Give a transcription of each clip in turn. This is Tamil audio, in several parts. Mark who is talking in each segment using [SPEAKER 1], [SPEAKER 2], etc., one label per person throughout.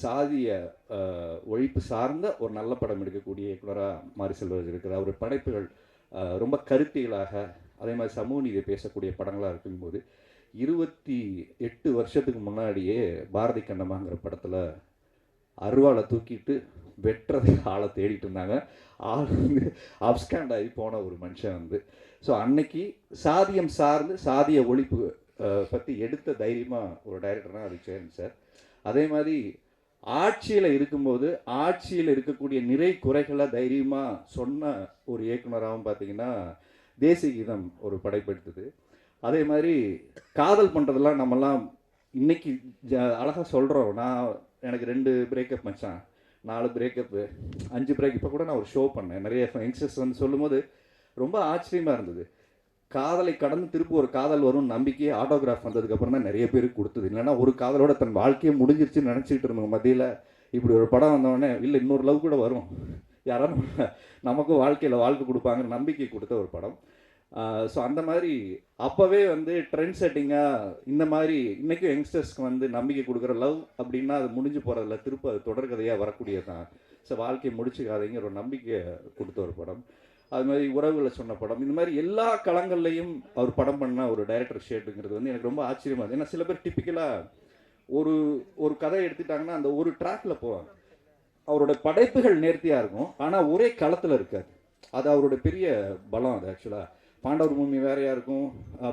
[SPEAKER 1] சாதிய ஒழிப்பு சார்ந்த ஒரு நல்ல படம் எடுக்கக்கூடிய இயக்குனராக மாரி செல்வராஜ் இருக்கிறார். அவர் படைப்புகள் ரொம்ப கருத்தியலாக, அதே மாதிரி சமூக நீதி பேசக்கூடிய படங்களாக இருக்கும்போது 28 வருஷத்துக்கு முன்னாடியே பாரதி கண்ணம்மாங்கிற படத்தில் அருவாளை தூக்கிட்டு வெட்டுறதுக்கு ஆளை தேடிட்டு இருந்தாங்க. ஆள் வந்து அப்ஸ்காண்ட் ஆகி போன ஒரு மனுஷன் வந்து. ஸோ அன்னைக்கு சாதியம் சார்ந்து சாதிய ஒழிப்பு பற்றி எடுத்த தைரியமாக ஒரு டைரக்டர்னால் அது சேரன் சார். அதே மாதிரி ஆட்சியில் இருக்கும்போது ஆட்சியில் இருக்கக்கூடிய நிறை குறைகளை தைரியமாக சொன்ன ஒரு இயக்குனராகவும் பார்த்தீங்கன்னா தேசிய கீதம் ஒரு படைப்பெடுத்தது. அதே மாதிரி காதல் பண்ணுறதெல்லாம் நம்மலாம் இன்னைக்கு அழகாக சொல்கிறோம். எனக்கு 2 பிரேக்கப் மச்சான், 4 பிரேக்கப்பு, 5 பிரேக். இப்போ கூட நான் ஒரு ஷோ பண்ணேன், நிறைய யங்ஸ்டர்ஸ் வந்து சொல்லும்போது ரொம்ப ஆச்சரியமாக இருந்தது. காதலை கடந்து திருப்பி ஒரு காதல் வரும் நம்பிக்கையே ஆட்டோகிராஃப் வந்ததுக்கப்புறம் தான் நிறைய பேருக்கு கொடுத்தது. இல்லைன்னா ஒரு காதலோட தன் வாழ்க்கையை முடிஞ்சிருச்சுன்னு நினச்சிக்கிட்டு இருந்தவங்க மத்தியில் இப்படி ஒரு படம் வந்தவொடனே இல்லை இன்னொரு லவ் கூட வரும், யாராவது நமக்கும் வாழ்க்கையில் வாழ்க்கை கொடுப்பாங்கன்னு நம்பிக்கை கொடுத்த ஒரு படம். ஸோ அந்த மாதிரி அப்போவே வந்து ட்ரெண்ட் செட்டிங்காக இந்த மாதிரி இன்றைக்கும் யங்ஸ்டர்ஸ்க்கு வந்து நம்பிக்கை கொடுக்குற லவ் அப்படின்னா அது முடிஞ்சு போகிறதில்ல, திருப்ப அது தொடர்கதையாக வரக்கூடியது தான். ஸோ வாழ்க்கையை முடிச்சுக்காதீங்கிற ஒரு நம்பிக்கை கொடுத்த ஒரு படம். அது மாதிரி உறவுகளை சொன்ன படம். இந்த மாதிரி எல்லா களங்கள்லையும் அவர் படம் பண்ண ஒரு டைரக்டர் ஷேட்டுங்கிறது வந்து எனக்கு ரொம்ப ஆச்சரியமாக இருக்குது. ஏன்னா சில பேர் டிப்பிக்கலாக ஒரு ஒரு கதை எடுத்துட்டாங்கன்னா அந்த ஒரு ட்ராக்ல போவாங்க. அவரோட படைப்புகள் நேர்த்தியாக இருக்கும், ஆனால் ஒரே களத்தில் இருக்காது. அது அவரோட பெரிய பலம். அது ஆக்சுவலாக பாண்டவர் பூமி வேறையாக இருக்கும்,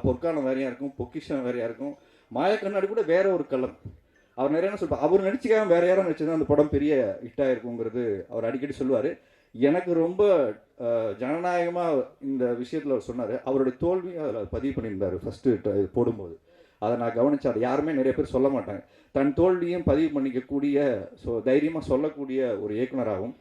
[SPEAKER 1] பொற்காலம் வேறையாக இருக்கும், பொக்கிஷம் வேறையாக இருக்கும், மாயக்கண்ணாடி கூட வேற ஒரு களம். அவர் நிறைய என்ன சொல்வார், அவர் நடிச்சுக்காம வேற யாரும் நடிச்சதுன்னா அந்த படம் பெரிய ஹிட்டாக இருக்குங்கிறது அவர் அடிக்கடி சொல்லுவார். எனக்கு ரொம்ப ஜனநாயகமாக இந்த விஷயத்தில் அவர் சொன்னார். அவருடைய தோல்வியும் அதில் பதிவு பண்ணியிருந்தார் ஃபஸ்ட்டு போடும்போது. அதை நான் கவனித்தேன். அதை யாருமே நிறைய பேர் சொல்ல மாட்டாங்க. தன் தோல்வியும் பதிவு பண்ணிக்கக்கூடிய, ஸோ தைரியமாக சொல்லக்கூடிய ஒரு இயக்குனராகவும்